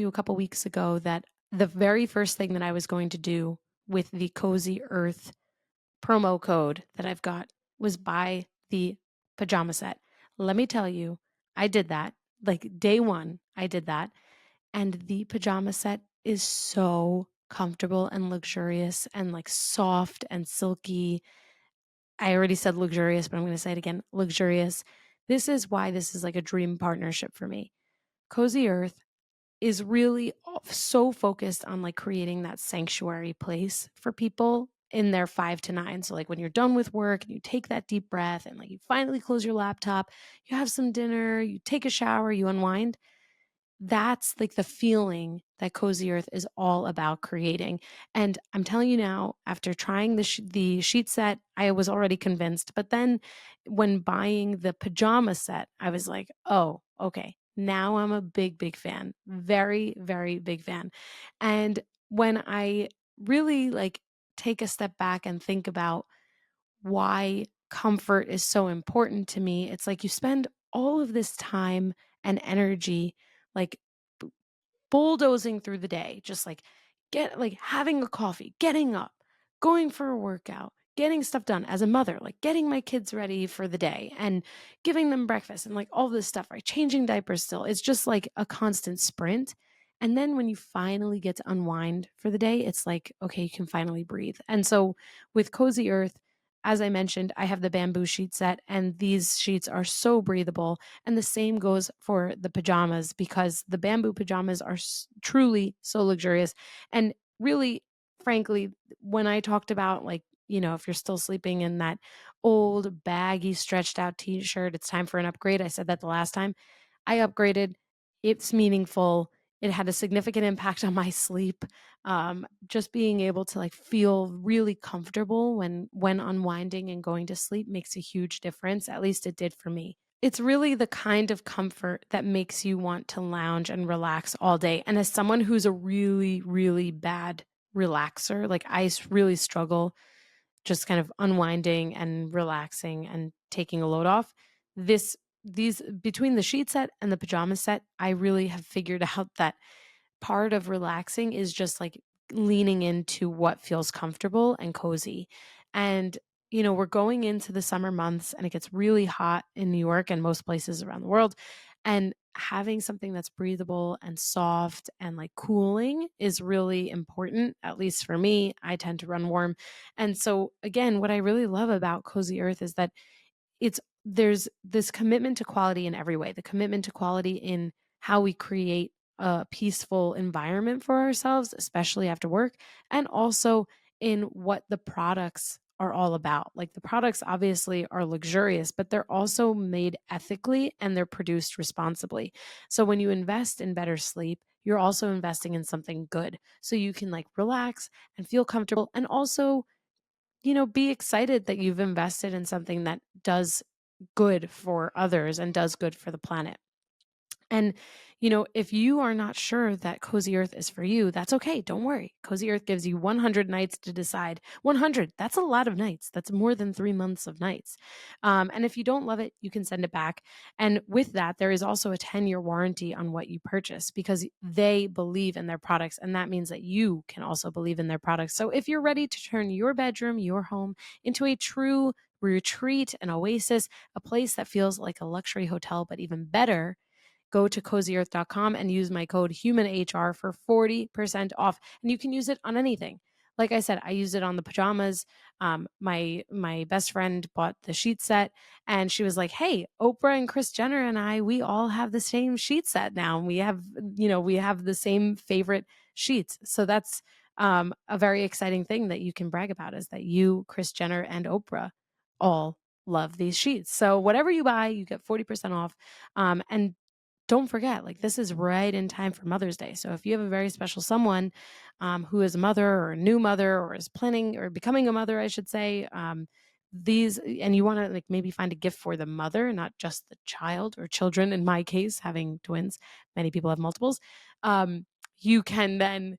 you a couple weeks ago that the very first thing that I was going to do with the Cozy Earth promo code that I've got was buy the pajama set. Let me tell you, I did that. Like day one, I did that. And the pajama set is so comfortable and luxurious and like soft and silky. I already said luxurious, but I'm going to say it again, luxurious. This is why this is like a dream partnership for me. Cozy Earth is really so focused on like creating that sanctuary place for people in their 5 to 9. So like when you're done with work and you take that deep breath and like you finally close your laptop, you have some dinner, you take a shower, you unwind. That's like the feeling that Cozy Earth is all about creating. And I'm telling you now, after trying the sheet set, I was already convinced. But then when buying the pajama set, I was like, oh, okay. Now I'm a big, big fan. Very, very big fan. And when I really like take a step back and think about why comfort is so important to me, it's like you spend all of this time and energy like bulldozing through the day, just like having a coffee, getting up, going for a workout, getting stuff done as a mother, like getting my kids ready for the day and giving them breakfast and like all this stuff, right? Changing diapers still. It's just like a constant sprint. And then when you finally get to unwind for the day, it's like, okay, you can finally breathe. And so with Cozy Earth, as I mentioned, I have the bamboo sheet set, and these sheets are so breathable. And the same goes for the pajamas because the bamboo pajamas are truly so luxurious. And really, frankly, when I talked about like, if you're still sleeping in that old baggy stretched out t-shirt, it's time for an upgrade. I said that the last time. I upgraded. It's meaningful. It had a significant impact on my sleep. Just being able to like feel really comfortable when unwinding and going to sleep makes a huge difference. At least it did for me. It's really the kind of comfort that makes you want to lounge and relax all day. And as someone who's a really, really bad relaxer, like really struggle just kind of unwinding and relaxing and taking a load off. These between the sheet set and the pajama set, I really have figured out that part of relaxing is just like leaning into what feels comfortable and cozy. And we're going into the summer months and it gets really hot in New York and most places around the world. And having something that's breathable and soft and like cooling is really important, at least for me. I tend to run warm. And so, again, what I really love about Cozy Earth is that there's this commitment to quality in every way, the commitment to quality in how we create a peaceful environment for ourselves, especially after work, and also in what the products are all about. Like the products obviously are luxurious, but they're also made ethically and they're produced responsibly. So when you invest in better sleep, you're also investing in something good. So you can like relax and feel comfortable and also, be excited that you've invested in something that does good for others and does good for the planet. And, if you are not sure that Cozy Earth is for you, that's okay. Don't worry. Cozy Earth gives you 100 nights to decide. 100, that's a lot of nights. That's more than 3 months of nights. And if you don't love it, you can send it back. And with that, there is also a 10-year warranty on what you purchase because they believe in their products. And that means that you can also believe in their products. So if you're ready to turn your bedroom, your home into a true retreat, an oasis, a place that feels like a luxury hotel, but even better, go to cozyearth.com and use my code HUMANHR for 40% off. And you can use it on anything. Like I said, I used it on the pajamas. My best friend bought the sheet set and she was like, hey, Oprah and Kris Jenner and we all have the same sheet set now. And we have the same favorite sheets. So that's a very exciting thing that you can brag about is that you, Kris Jenner, and Oprah all love these sheets. So whatever you buy, you get 40% off. And don't forget, like this is right in time for Mother's Day. So if you have a very special someone who is a mother or a new mother or is planning or becoming a mother, I should say, these and you want to like maybe find a gift for the mother, not just the child or children. In my case, having twins, many people have multiples. You can then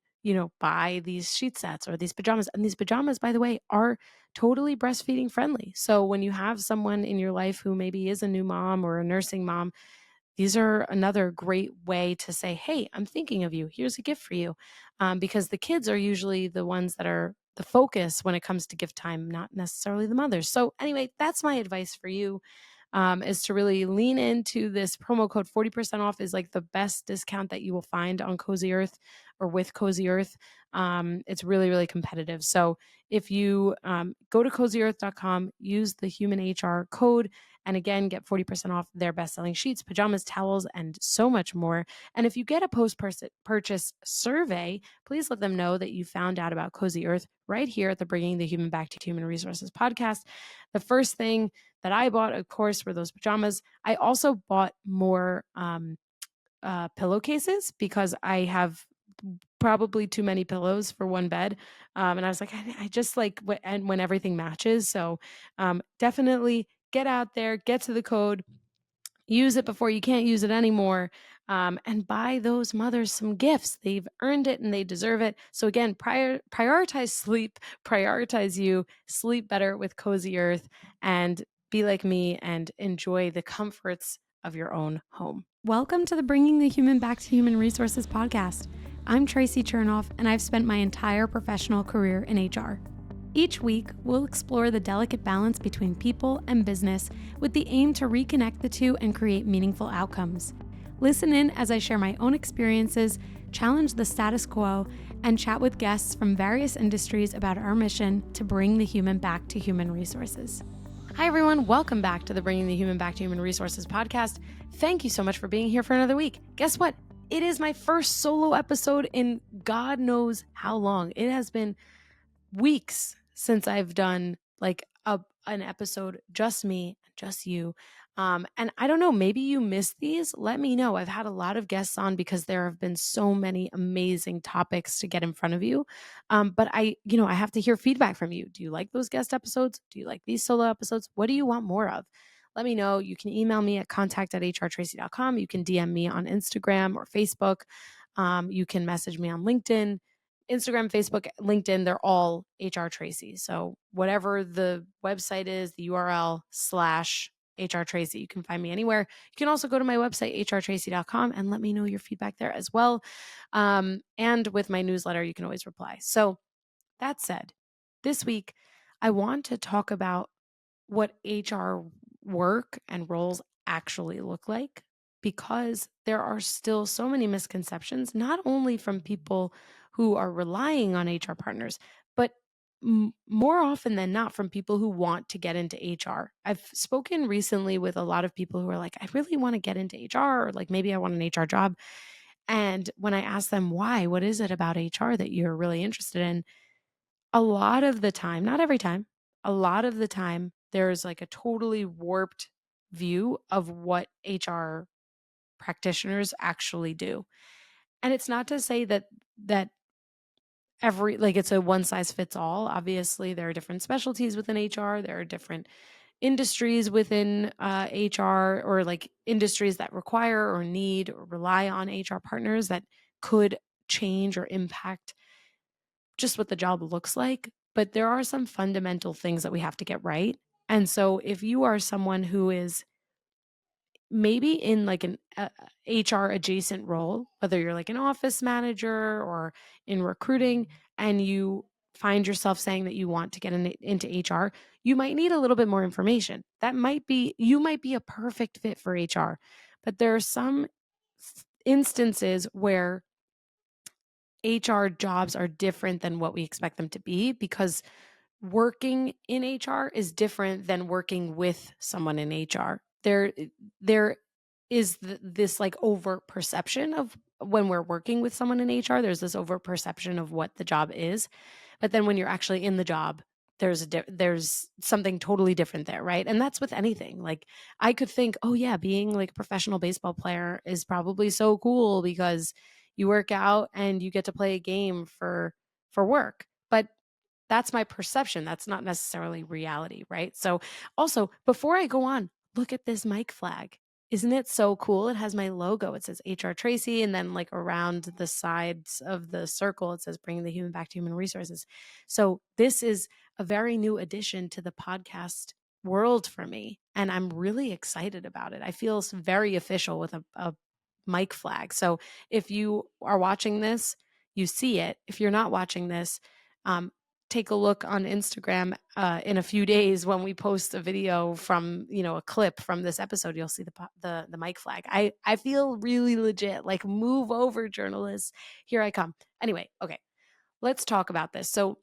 buy these sheet sets or these pajamas. And these pajamas, by the way, are totally breastfeeding friendly. So when you have someone in your life who maybe is a new mom or a nursing mom, these are another great way to say, hey, I'm thinking of you. Here's a gift for you. Because the kids are usually the ones that are the focus when it comes to gift time, not necessarily the mothers. So, anyway, that's my advice for you. Is to really lean into this promo code. 40% off is like the best discount that you will find on Cozy Earth or with Cozy Earth. It's really, really competitive. So if you go to cozyearth.com, use the human HR code, and again, get 40% off their best selling sheets, pajamas, towels, and so much more. And if you get a post purchase survey, please let them know that you found out about Cozy Earth right here at the Bringing the Human Back to Human Resources podcast. The first thing that I bought, of course, were those pajamas. I also bought more pillowcases because I have probably too many pillows for one bed. And I was like, I just like and when everything matches. So definitely get out there, get to the code, use it before you can't use it anymore, and buy those mothers some gifts. They've earned it and they deserve it. So again, prioritize sleep, prioritize you, sleep better with Cozy Earth, and be like me and enjoy the comforts of your own home. Welcome to the Bringing the Human Back to Human Resources podcast. I'm Traci Chernoff, and I've spent my entire professional career in HR. Each week, we'll explore the delicate balance between people and business with the aim to reconnect the two and create meaningful outcomes. Listen in as I share my own experiences, challenge the status quo, and chat with guests from various industries about our mission to bring the human back to human resources. Hi, everyone. Welcome back to the Bringing the Human Back to Human Resources podcast. Thank you so much for being here for another week. Guess what? It is my first solo episode in God knows how long. It has been weeks since I've done like an episode, just me, just you. And I don't know, maybe you missed these. Let me know. I've had a lot of guests on because there have been so many amazing topics to get in front of you. But I have to hear feedback from you. Do you like those guest episodes? Do you like these solo episodes? What do you want more of? Let me know. You can email me at contact@hrtraci.com. You can DM me on Instagram or Facebook. You can message me on LinkedIn. Instagram, Facebook, LinkedIn, they're all HR Traci. So whatever the website is, the URL /HR Traci, you can find me anywhere. You can also go to my website, hrtraci.com, and let me know your feedback there as well. And with my newsletter, you can always reply. So that said, this week, I want to talk about what HR work and roles actually look like, because there are still so many misconceptions, not only from people who are relying on HR partners, but more often than not from people who want to get into HR. I've spoken recently with a lot of people who are like, I really want to get into HR, or like maybe I want an HR job. And when I ask them why, what is it about HR that you're really interested in? A lot of the time, not every time, a lot of the time, there's like a totally warped view of what HR practitioners actually do. And it's not to say that every like it's a one size fits all. Obviously, there are different specialties within HR. There are different industries within HR, or like industries that require or need or rely on HR partners that could change or impact just what the job looks like. But there are some fundamental things that we have to get right. And so if you are someone who is maybe in like an HR adjacent role, whether you're like an office manager or in recruiting, and you find yourself saying that you want to get into HR, you might need a little bit more information. You might be a perfect fit for HR, but there are some instances where HR jobs are different than what we expect them to be, because working in HR is different than working with someone in HR. There is this like overt perception of when we're working with someone in HR, there's this overt perception of what the job is. But then when you're actually in the job, there's something totally different there, right? And that's with anything. Like I could think, oh yeah, being like a professional baseball player is probably so cool because you work out and you get to play a game for work. But that's my perception. That's not necessarily reality, right? So also, before I go on, look at this mic flag. Isn't it so cool? It has my logo. It says HR Traci, and then like around the sides of the circle, it says Bringing the Human Back to Human Resources. So this is a very new addition to the podcast world for me. And I'm really excited about it. I feel very official with a mic flag. So if you are watching this, you see it. If you're not watching this, um, take a look on Instagram in a few days when we post a video from, a clip from this episode. You'll see the mic flag. I feel really legit. Like, move over, journalists. Here I come. Anyway, okay, let's talk about this. So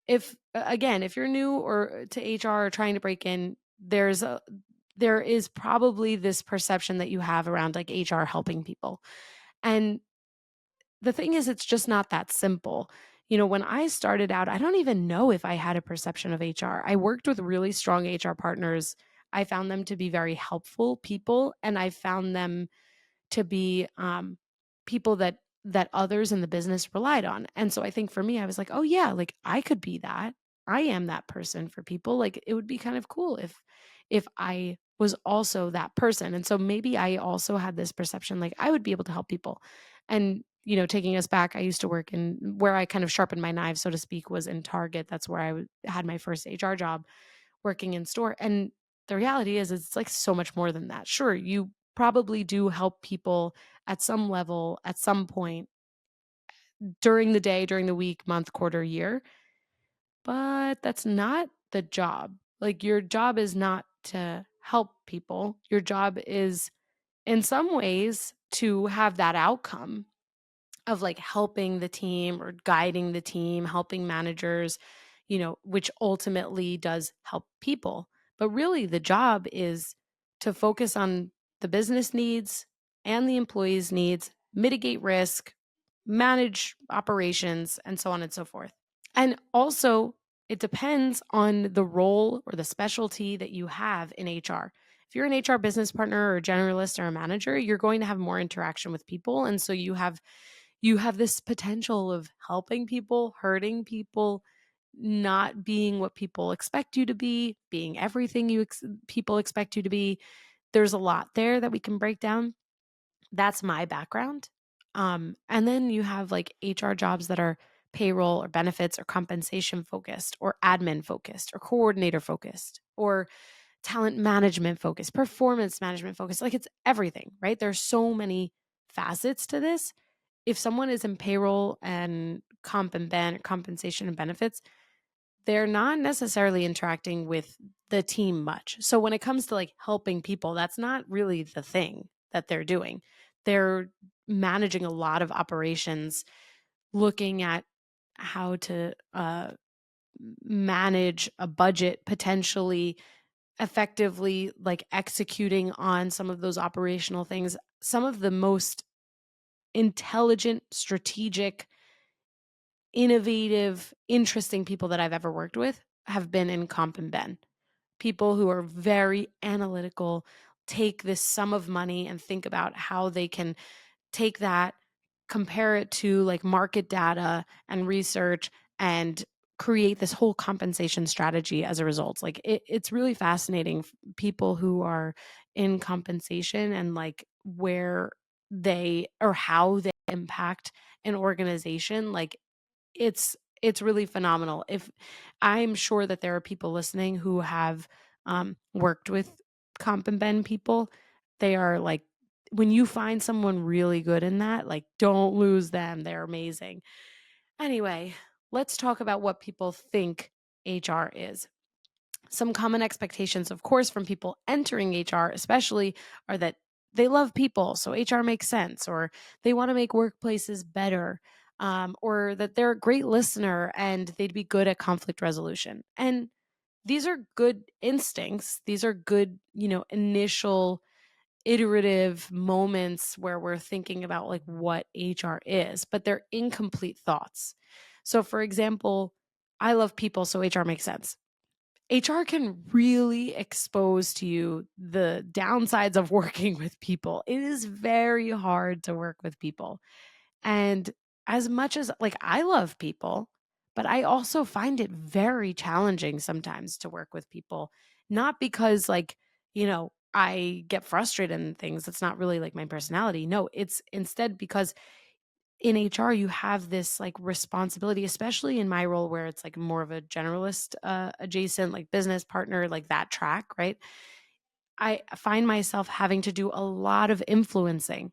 if you're new or to HR or trying to break in, there is probably this perception that you have around like HR helping people. And the thing is, it's just not that simple. When I started out, I don't even know if I had a perception of HR. I worked with really strong HR partners. I found them to be very helpful people, and I found them to be people that others in the business relied on. And so I think for me, I was like, oh yeah, like I could be that. I am that person for people. Like, it would be kind of cool if I was also that person. And so maybe I also had this perception like I would be able to help people. And taking us back, I used to work in where I kind of sharpened my knife, so to speak, was in Target. That's where had my first HR job, working in store. And the reality is, it's like so much more than that. Sure, you probably do help people at some level, at some point during the day, during the week, month, quarter, year, but that's not the job. Like, your job is not to help people. Your job is, in some ways, to have that outcome of like helping the team or guiding the team, helping managers, which ultimately does help people. But really, the job is to focus on the business needs and the employees' needs, mitigate risk, manage operations, and so on and so forth. And also, it depends on the role or the specialty that you have in HR. If you're an HR business partner or a generalist or a manager, you're going to have more interaction with people. And so you have this potential of helping people, hurting people, not being what people expect you to be, being everything people expect you to be. There's a lot there that we can break down. That's my background. And then you have like HR jobs that are payroll or benefits or compensation focused or admin focused or coordinator focused or talent management focused, performance management focused. Like, it's everything, right? There's so many facets to this. If someone is in payroll and compensation and benefits, they're not necessarily interacting with the team much. So when it comes to like helping people, that's not really the thing that they're doing. They're managing a lot of operations, looking at how to manage a budget, potentially effectively, like executing on some of those operational things. Some of the most intelligent, strategic, innovative, interesting people that I've ever worked with have been in comp and ben. People who are very analytical, take this sum of money and think about how they can take that, compare it to like market data and research, and create this whole compensation strategy as a result. Like, it's really fascinating, people who are in compensation and like where they or how they impact an organization. Like, it's really phenomenal. If I'm sure that there are people listening who have worked with comp and ben people, they are like, when you find someone really good in that, like, don't lose them. They're amazing. Anyway, let's talk about what people think HR is. Some common expectations, of course, from people entering HR, especially, are that they love people, so HR makes sense, or they want to make workplaces better, or that they're a great listener and they'd be good at conflict resolution. And these are good instincts. These are good, initial iterative moments where we're thinking about like what HR is, but they're incomplete thoughts. So, for example, I love people, so HR makes sense. HR can really expose to you the downsides of working with people. It is very hard to work with people. And as much as like I love people, but I also find it very challenging sometimes to work with people, not because like, I get frustrated in things. That's not really like my personality. No, it's instead because in HR, you have this like responsibility, especially in my role where it's like more of a generalist adjacent, like business partner, like that track, right? I find myself having to do a lot of influencing.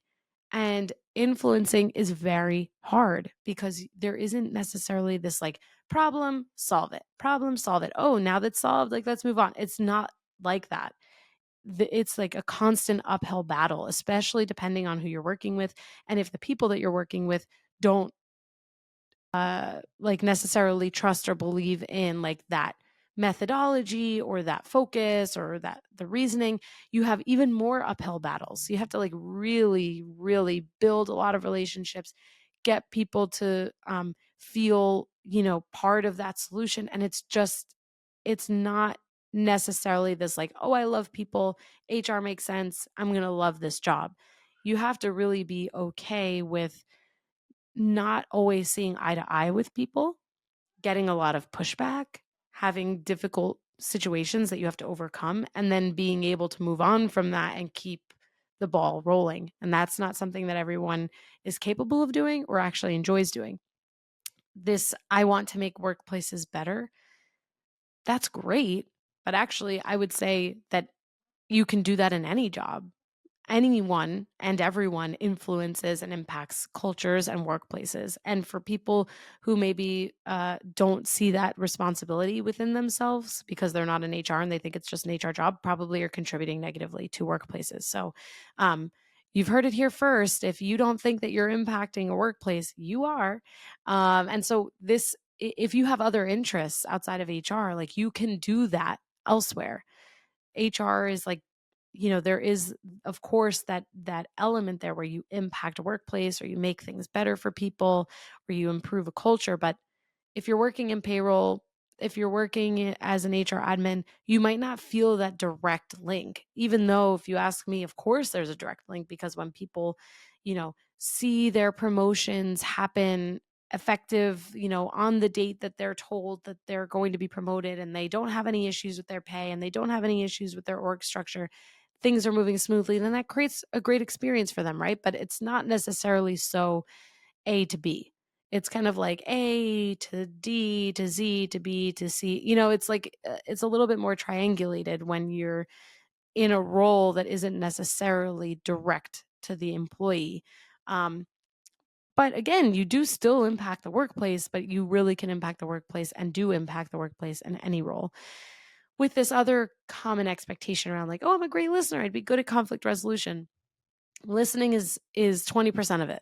And influencing is very hard because there isn't necessarily this like problem, solve it, problem, solve it. Oh, now that's solved, like let's move on. It's not like that. It's like a constant uphill battle, especially depending on who you're working with. And if the people that you're working with don't like necessarily trust or believe in like that methodology or that focus or that the reasoning, you have even more uphill battles. You have to like really, really build a lot of relationships, get people to feel, part of that solution. And it's not necessarily this like, oh, I love people, HR makes sense, I'm going to love this job. You have to really be okay with not always seeing eye to eye with people, getting a lot of pushback, having difficult situations that you have to overcome, and then being able to move on from that and keep the ball rolling. And that's not something that everyone is capable of doing or actually enjoys doing. This, I want to make workplaces better. That's great. But actually, I would say that you can do that in any job. Anyone and everyone influences and impacts cultures and workplaces. And for people who maybe don't see that responsibility within themselves because they're not in HR and they think it's just an HR job, probably are contributing negatively to workplaces. So um, you've heard it here first. If you don't think that you're impacting a workplace, you are. And so if you have other interests outside of HR, like you can do that elsewhere. HR is like, there is of course that element there where you impact a workplace or you make things better for people or you improve a culture. But if you're working in payroll, if you're working as an HR admin, you might not feel that direct link. Even though if you ask me, of course there's a direct link because when people, see their promotions happen effective, on the date that they're told that they're going to be promoted and they don't have any issues with their pay and they don't have any issues with their org structure, things are moving smoothly, then that creates a great experience for them, right? But it's not necessarily so A to B. It's kind of like A to D to Z to B to C. It's like it's a little bit more triangulated when you're in a role that isn't necessarily direct to the employee. Um, but again, you do still impact the workplace, but you really can impact the workplace and do impact the workplace in any role. With this other common expectation around like, oh, I'm a great listener, I'd be good at conflict resolution. Listening is 20% of it.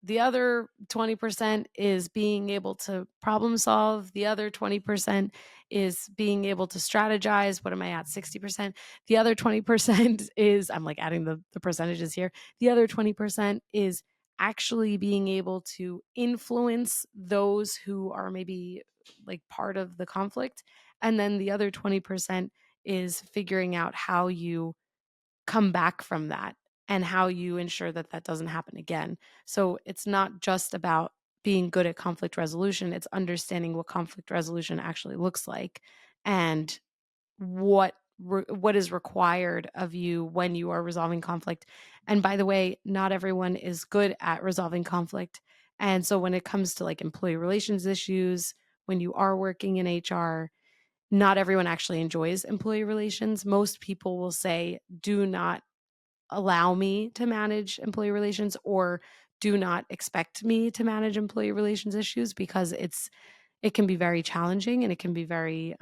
The other 20% is being able to problem solve. The other 20% is being able to strategize. What am I at? 60%. The other 20% is, I'm like adding the percentages here. The other 20% is actually being able to influence those who are maybe like part of the conflict. And then the other 20% is figuring out how you come back from that and how you ensure that that doesn't happen again. So it's not just about being good at conflict resolution, it's understanding what conflict resolution actually looks like and what is required of you when you are resolving conflict. And by the way, not everyone is good at resolving conflict. And so when it comes to like employee relations issues, when you are working in HR, not everyone actually enjoys employee relations. Most people will say, do not allow me to manage employee relations or do not expect me to manage employee relations issues because it can be very challenging and it can be very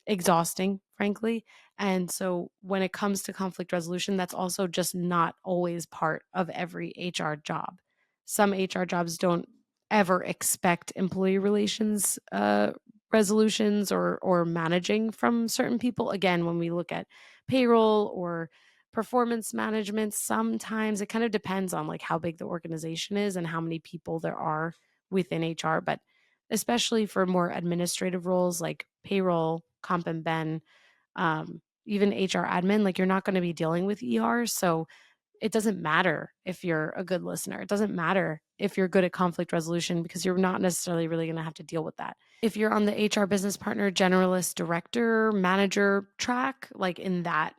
exhausting, frankly. And so when it comes to conflict resolution, that's also just not always part of every HR job. Some HR jobs don't ever expect employee relations resolutions or managing from certain people. Again, when we look at payroll or performance management, sometimes it kind of depends on like how big the organization is and how many people there are within HR. But especially for more administrative roles like payroll, comp and ben, even HR admin, like you're not going to be dealing with ER. So it doesn't matter if you're a good listener. It doesn't matter if you're good at conflict resolution because you're not necessarily really going to have to deal with that. If you're on the HR business partner, generalist, director, manager track, like in that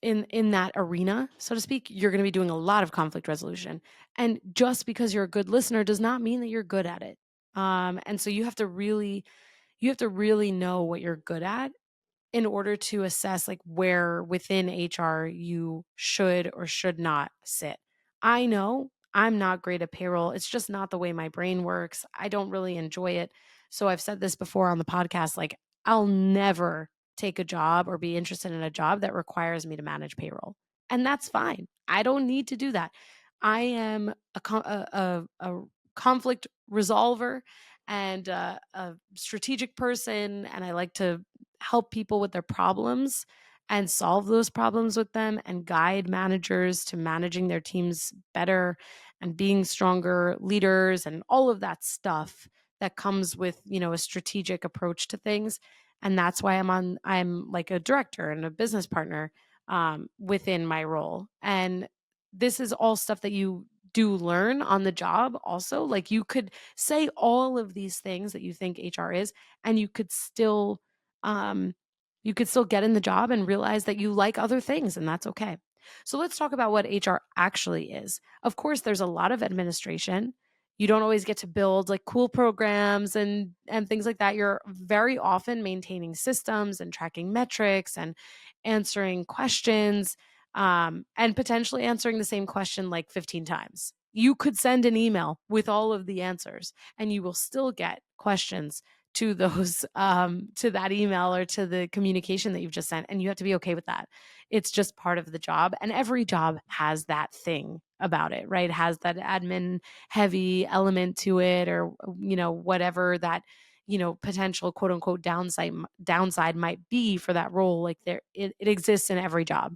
in that arena, so to speak, you're going to be doing a lot of conflict resolution. And just because you're a good listener does not mean that you're good at it. And so you have to really know what you're good at in order to assess like where within HR you should or should not sit. I know I'm not great at payroll. It's just not the way my brain works. I don't really enjoy it. So I've said this before on the podcast, like I'll never take a job or be interested in a job that requires me to manage payroll. And that's fine. I don't need to do that. I am a conflict resolver and a strategic person, and I like to help people with their problems and solve those problems with them and guide managers to managing their teams better and being stronger leaders and all of that stuff that comes with, a strategic approach to things. And that's why I'm like a director and a business partner within my role. And this is all stuff that you do learn on the job also. Like you could say all of these things that you think HR is, and um, you could still get in the job and realize that you like other things, and that's okay. So let's talk about what HR actually is. Of course, there's a lot of administration. You don't always get to build like cool programs and things like that. You're very often maintaining systems and tracking metrics and answering questions, and potentially answering the same question like 15 times. You could send an email with all of the answers, and you will still get questions to those to that email or to the communication that you've just sent, and you have to be okay with that. It's just part of the job, and every job has that thing about it, right? It has that admin heavy element to it, or whatever that potential quote unquote downside might be for that role. Like it exists in every job.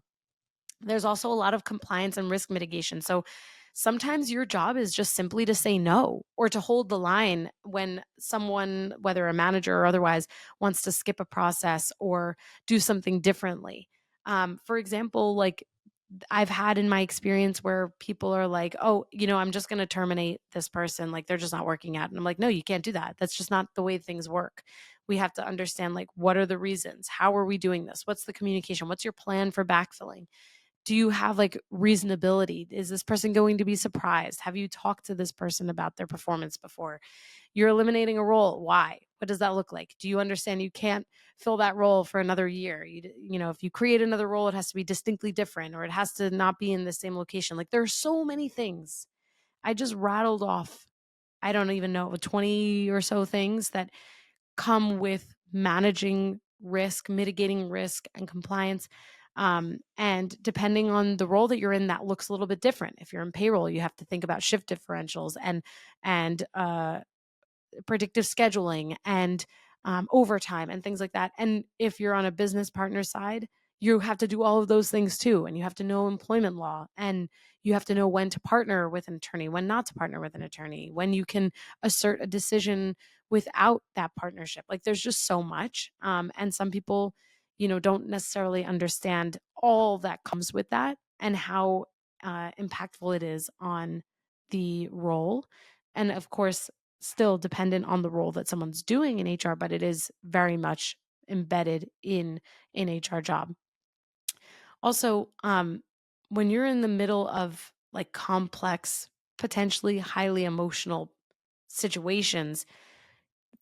There's also a lot of compliance and risk mitigation. So sometimes your job is just simply to say no or to hold the line when someone, whether a manager or otherwise, wants to skip a process or do something differently. For example, like I've had in my experience where people are like, oh, I'm just going to terminate this person. Like they're just not working out. And I'm like, no, you can't do that. That's just not the way things work. We have to understand, like, what are the reasons? How are we doing this? What's the communication? What's your plan for backfilling? Do you have like reasonability? Is this person going to be surprised? Have you talked to this person about their performance before? You're eliminating a role. Why? What does that look like? Do you understand you can't fill that role for another year? If you create another role, it has to be distinctly different, or it has to not be in the same location. Like there are so many things. I just rattled off, I don't even know, 20 or so things that come with managing risk, mitigating risk, and compliance. And depending on the role that you're in, that looks a little bit different. If you're in payroll, you have to think about shift differentials and predictive scheduling and overtime and things like that. And if you're on a business partner side, you have to do all of those things too. And you have to know employment law, and you have to know when to partner with an attorney, when not to partner with an attorney, when you can assert a decision without that partnership. Like there's just so much. And some people, don't necessarily understand all that comes with that and how impactful it is on the role. And of course, still dependent on the role that someone's doing in HR, but it is very much embedded in an HR job. Also, when you're in the middle of like complex, potentially highly emotional situations,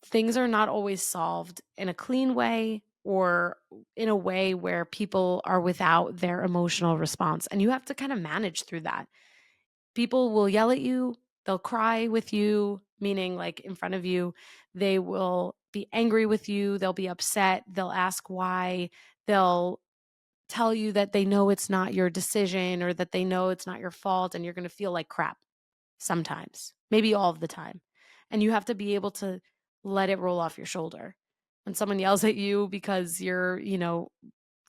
things are not always solved in a clean way or in a way where people are without their emotional response. And you have to kind of manage through that. People will yell at you, they'll cry with you, meaning like in front of you, they will be angry with you, they'll be upset, they'll ask why, they'll tell you that they know it's not your decision or that they know it's not your fault, and you're going to feel like crap sometimes, maybe all of the time. And you have to be able to let it roll off your shoulder. When someone yells at you because you're,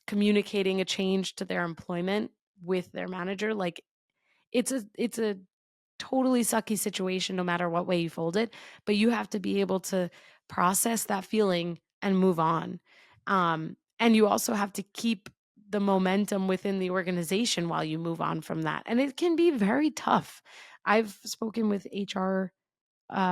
communicating a change to their employment with their manager, like it's a totally sucky situation no matter what way you fold it, but you have to be able to process that feeling and move on. And you also have to keep the momentum within the organization while you move on from that. And it can be very tough. I've spoken with HR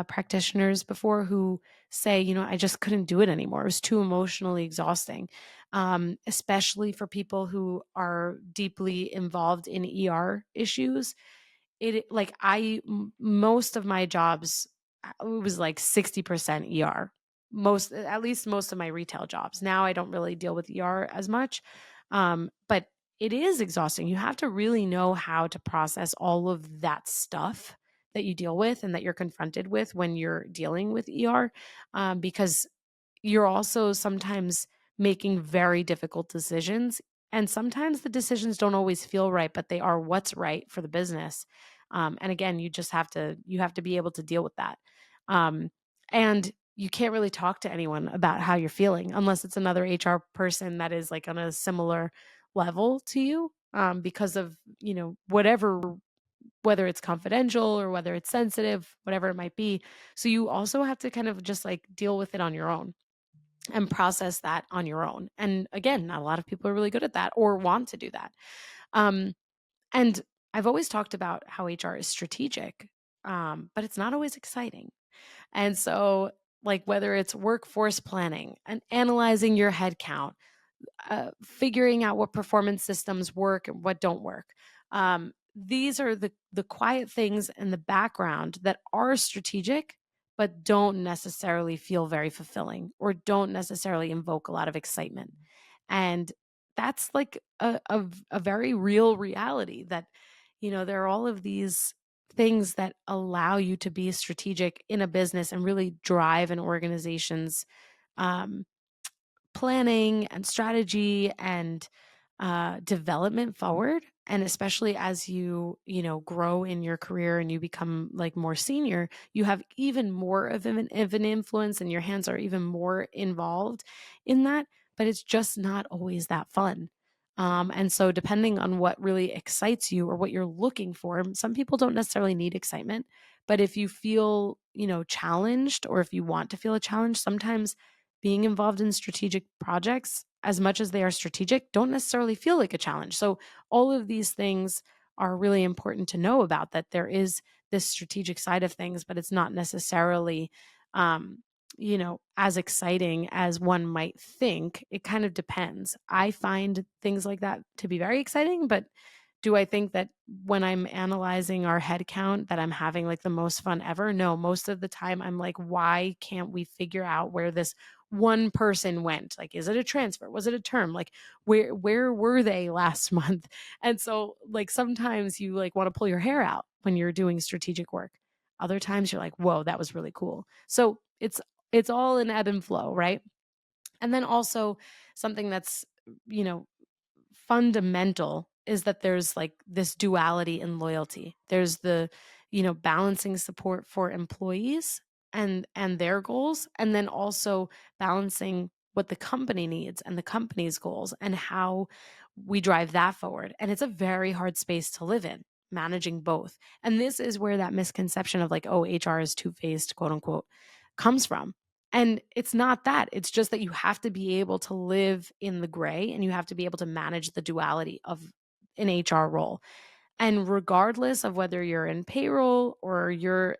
practitioners before who say, I just couldn't do it anymore. It was too emotionally exhausting. especially for people who are deeply involved in ER issues. Most of my jobs, it was like 60% ER. At least most of my retail jobs. Now I don't really deal with ER as much. But it is exhausting. You have to really know how to process all of that stuff that you deal with and that you're confronted with when you're dealing with ER, because you're also sometimes making very difficult decisions. And sometimes the decisions don't always feel right, but they are what's right for the business. And again, you have to be able to deal with that. And you can't really talk to anyone about how you're feeling unless it's another HR person that is like on a similar level to you, because of, whether it's confidential or whether it's sensitive, whatever it might be. So you also have to kind of just like deal with it on your own and process that on your own. And again, not a lot of people are really good at that or want to do that. Um, and I've always talked about how HR is strategic, but it's not always exciting. And so, like, whether it's workforce planning and analyzing your headcount, figuring out what performance systems work and what don't work. These are the quiet things in the background that are strategic, but don't necessarily feel very fulfilling or don't necessarily invoke a lot of excitement. And that's like a very real reality that, there are all of these things that allow you to be strategic in a business and really drive an organization's um, planning and strategy and development forward. And especially as grow in your career and you become like more senior, you have even more of an influence and your hands are even more involved in that. But it's just not always that fun. And so, depending on what really excites you or what you're looking for, some people don't necessarily need excitement. But if you feel, challenged, or if you want to feel a challenge, sometimes being involved in strategic projects, as much as they are strategic, don't necessarily feel like a challenge. So, all of these things are really important to know about, that there is this strategic side of things, but it's not necessarily, as exciting as one might think. It kind of depends. I find things like that to be very exciting, but do I think that when I'm analyzing our head count that I'm having like the most fun ever? No, most of the time I'm like, why can't we figure out where this one person went? Like, is it a transfer? Was it a term? Like, where were they last month? And so like sometimes you like want to pull your hair out when you're doing strategic work. Other times you're like, whoa, that was really cool. So it's all an ebb and flow, right? And then also something that's, you know, fundamental is that there's like this duality in loyalty. There's the, balancing support for employees and their goals, and then also balancing what the company needs and the company's goals and how we drive that forward. And it's a very hard space to live in, managing both. And this is where that misconception of like, oh, HR is two-faced, quote unquote, comes from. And it's not that. It's just that you have to be able to live in the gray and you have to be able to manage the duality of an HR role. And regardless of whether you're in payroll or you're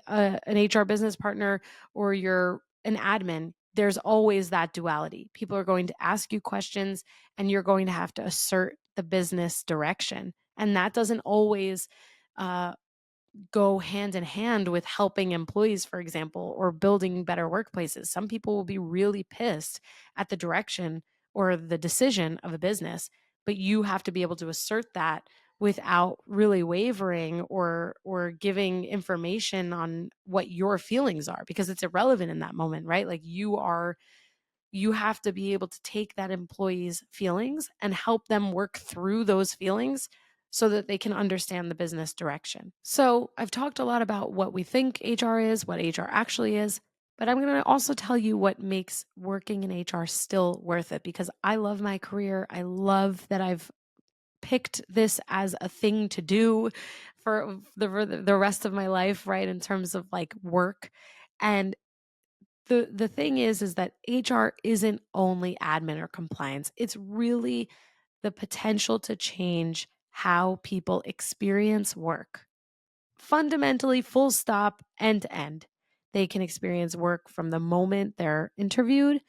an HR business partner or you're an admin, there's always that duality. People are going to ask you questions and you're going to have to assert the business direction. And that doesn't always uh, go hand in hand with helping employees, for example, or building better workplaces. Some people will be really pissed at the direction or the decision of a business, but you have to be able to assert that without really wavering or giving information on what your feelings are, because it's irrelevant in that moment, right? Like you have to be able to take that employee's feelings and help them work through those feelings so that they can understand the business direction. So, I've talked a lot about what we think HR is, what HR actually is, but I'm going to also tell you what makes working in HR still worth it, because I love my career. I love that I've picked this as a thing to do for the rest of my life, right? In terms of like work. And the thing is that HR isn't only admin or compliance. It's really the potential to change how people experience work. Fundamentally, full stop, end to end. They can experience work from the moment they're interviewed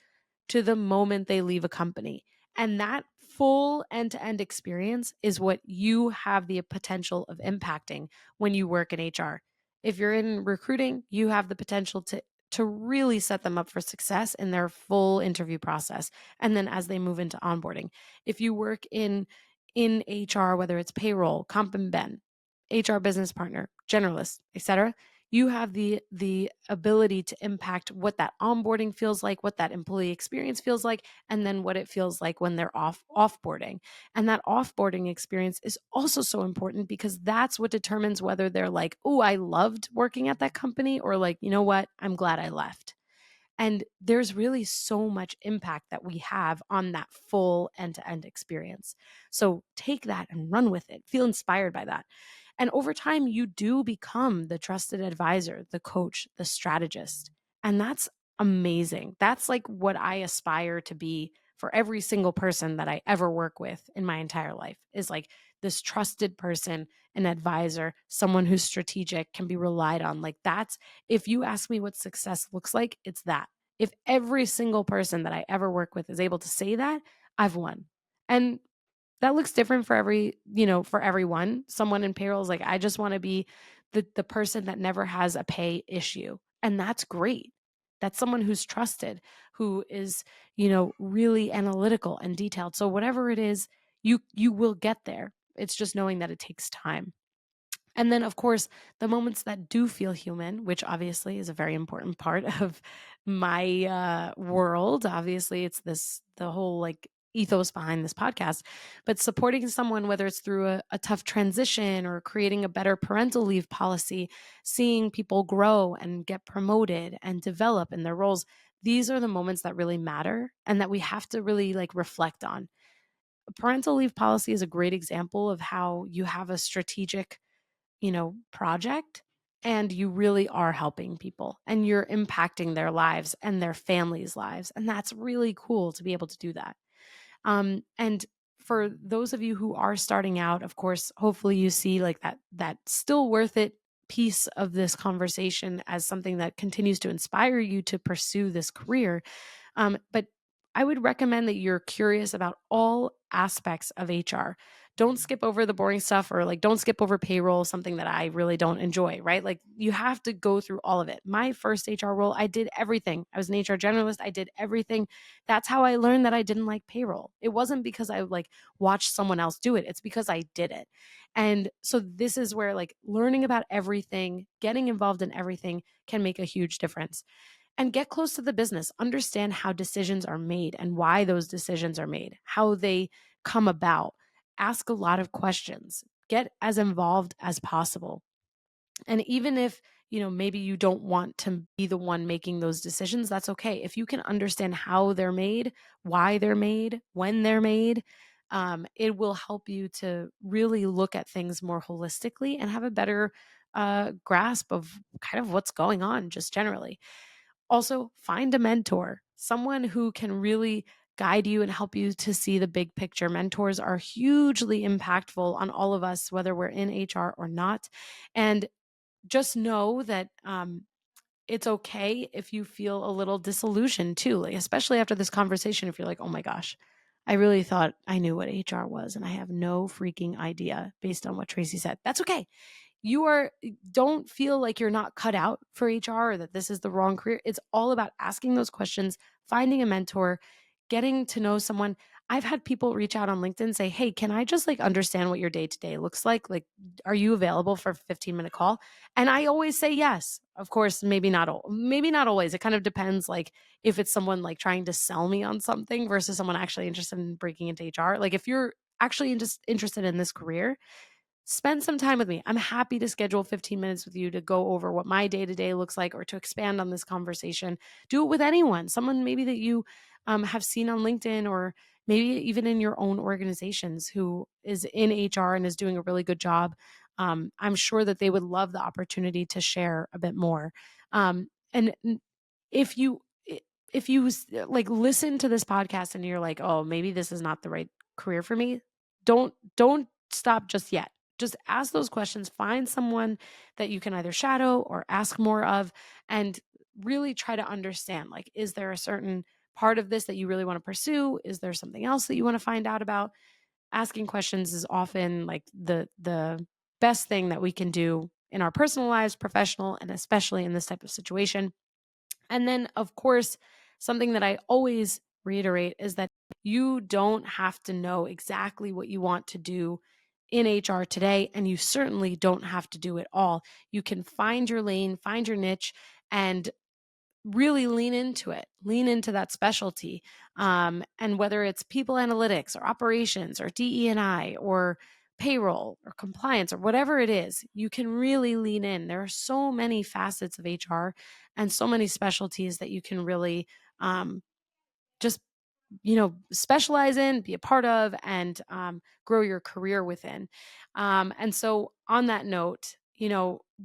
to the moment they leave a company. And that full end-to-end experience is what you have the potential of impacting when you work in HR. If you're in recruiting, you have the potential to really set them up for success in their full interview process. And then as they move into onboarding, if you work in HR, whether it's payroll, comp and ben, HR business partner, generalist, etc., you have the ability to impact what that onboarding feels like, what that employee experience feels like, and then what it feels like when they're offboarding. And that offboarding experience is also so important because that's what determines whether they're like, oh, I loved working at that company, or like, you know what, I'm glad I left. And there's really so much impact that we have on that full end-to-end experience. So take that and run with it. Feel inspired by that. And over time, you do become the trusted advisor, the coach, the strategist. And that's amazing. That's like what I aspire to be for every single person that I ever work with in my entire life, is like this trusted person, an advisor, someone who's strategic, can be relied on. Like that's, if you ask me what success looks like, it's that. If every single person that I ever work with is able to say that, I've won. And that looks different for for everyone. Someone in payroll is like, I just want to be the person that never has a pay issue. And that's great. That's someone who's trusted, who is, really analytical and detailed. So whatever it is, you will get there. It's just knowing that it takes time. And then, of course, the moments that do feel human, which obviously is a very important part of my world. Obviously, it's the whole like ethos behind this podcast, but supporting someone, whether it's through a tough transition or creating a better parental leave policy, seeing people grow and get promoted and develop in their roles. These are the moments that really matter and that we have to really like reflect on. Parental leave policy is a great example of how you have a strategic project, and you really are helping people and you're impacting their lives and their families' lives. And that's really cool to be able to do that. And for those of you who are starting out, of course, hopefully you see like that still worth it piece of this conversation as something that continues to inspire you to pursue this career. But I would recommend that you're curious about all aspects of HR. Don't skip over the boring stuff, or like don't skip over payroll, something that I really don't enjoy, right? Like you have to go through all of it. My first HR role, I did everything. I was an HR generalist. I did everything. That's how I learned that I didn't like payroll. It wasn't because I like watched someone else do it. It's because I did it. And so this is where like learning about everything, getting involved in everything can make a huge difference. And get close to the business, understand how decisions are made and why those decisions are made, how they come about. Ask a lot of questions, get as involved as possible. And even if, maybe you don't want to be the one making those decisions, that's okay. If you can understand how they're made, why they're made, when they're made, it will help you to really look at things more holistically and have a better grasp of kind of what's going on just generally. Also, find a mentor, someone who can really guide you and help you to see the big picture. Mentors are hugely impactful on all of us, whether we're in HR or not. And just know that it's okay if you feel a little disillusioned too, like, especially after this conversation. If you're like, oh my gosh, I really thought I knew what HR was and I have no freaking idea based on what Traci said. That's okay. Don't feel like you're not cut out for HR or that this is the wrong career. It's all about asking those questions, finding a mentor, getting to know someone. I've had people reach out on LinkedIn, say, hey, can I just like understand what your day to day looks like? Like, are you available for a 15-minute call? And I always say yes. Of course, maybe not always. It kind of depends, like if it's someone like trying to sell me on something versus someone actually interested in breaking into HR. Like if you're actually just interested in this career, spend some time with me. I'm happy to schedule 15 minutes with you to go over what my day to day looks like or to expand on this conversation. Do it with anyone, someone maybe that you have seen on LinkedIn, or maybe even in your own organizations, who is in HR and is doing a really good job. I'm sure that they would love the opportunity to share a bit more. And if you, if you like listen to this podcast and you're like, oh, maybe this is not the right career for me, don't stop just yet. Just ask those questions, find someone that you can either shadow or ask more of, and really try to understand, like, is there a certain part of this that you really want to pursue? Is there something else that you want to find out about? Asking questions is often like the best thing that we can do in our personal lives, professional, and especially in this type of situation. And then, of course, something that I always reiterate is that you don't have to know exactly what you want to do in HR today, and you certainly don't have to do it all. You can find your lane, find your niche, and really lean into it, lean into that specialty. And whether it's people analytics or operations or DE&I or payroll or compliance or whatever it is, you can really lean in. There are so many facets of HR and so many specialties that you can really just specialize in, be a part of, and grow your career within. And so, on that note,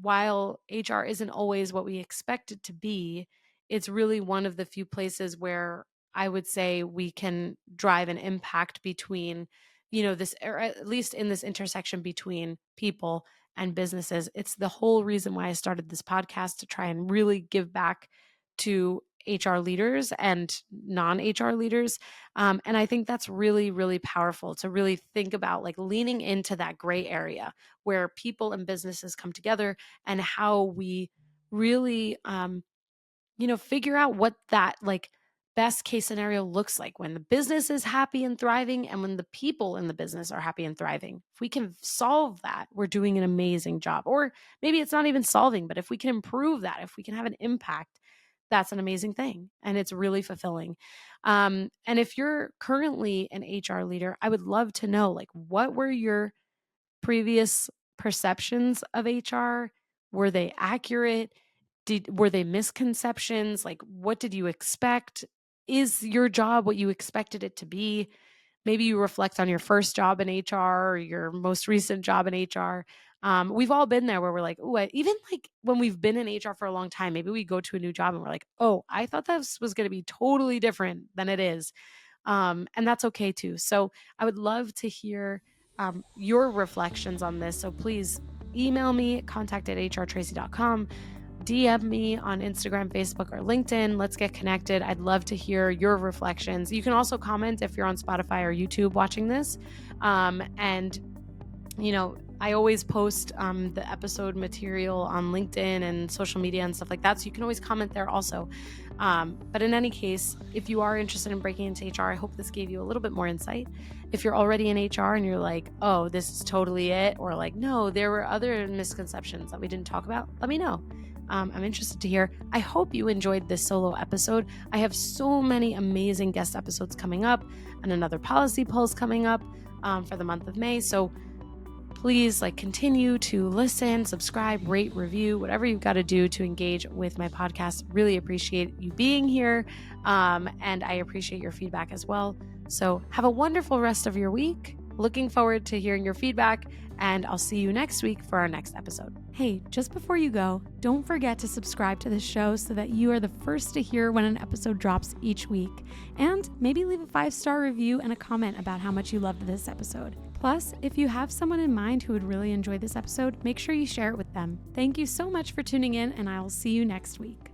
while HR isn't always what we expect it to be, it's really one of the few places where I would say we can drive an impact between, this, or at least in this intersection between people and businesses. It's the whole reason why I started this podcast, to try and really give back to HR leaders and non-HR leaders. And I think that's really, really powerful to really think about, like, leaning into that gray area where people and businesses come together, and how we really, figure out what that, like, best case scenario looks like when the business is happy and thriving and when the people in the business are happy and thriving. If we can solve that, we're doing an amazing job. Or maybe it's not even solving, but if we can improve that, if we can have an impact, that's an amazing thing. And it's really fulfilling. And if you're currently an HR leader, I would love to know, like, what were your previous perceptions of HR? Were they accurate? Were they misconceptions? Like, what did you expect? Is your job what you expected it to be? Maybe you reflect on your first job in HR or your most recent job in HR. We've all been there where we're like, oh, even like when we've been in HR for a long time, maybe we go to a new job and we're like, oh, I thought this was going to be totally different than it is. And that's okay too. So I would love to hear your reflections on this. So please email me, contact@hrtraci.com. DM me on Instagram, Facebook, or LinkedIn. Let's get connected. I'd love to hear your reflections. You can also comment if you're on Spotify or YouTube watching this. And I always post the episode material on LinkedIn and social media and stuff like that. So you can always comment there also. But in any case, if you are interested in breaking into HR, I hope this gave you a little bit more insight. If you're already in HR and you're like, oh, this is totally it, or like, no, there were other misconceptions that we didn't talk about, let me know. I'm interested to hear. I hope you enjoyed this solo episode. I have so many amazing guest episodes coming up, and another policy pulse coming up for the month of May. So please, continue to listen, subscribe, rate, review, whatever you've got to do to engage with my podcast. Really appreciate you being here. And I appreciate your feedback as well. So have a wonderful rest of your week. Looking forward to hearing your feedback, and I'll see you next week for our next episode. Hey, just before you go, don't forget to subscribe to this show so that you are the first to hear when an episode drops each week. And maybe leave a 5-star review and a comment about how much you loved this episode. Plus, if you have someone in mind who would really enjoy this episode, make sure you share it with them. Thank you so much for tuning in, and I will see you next week.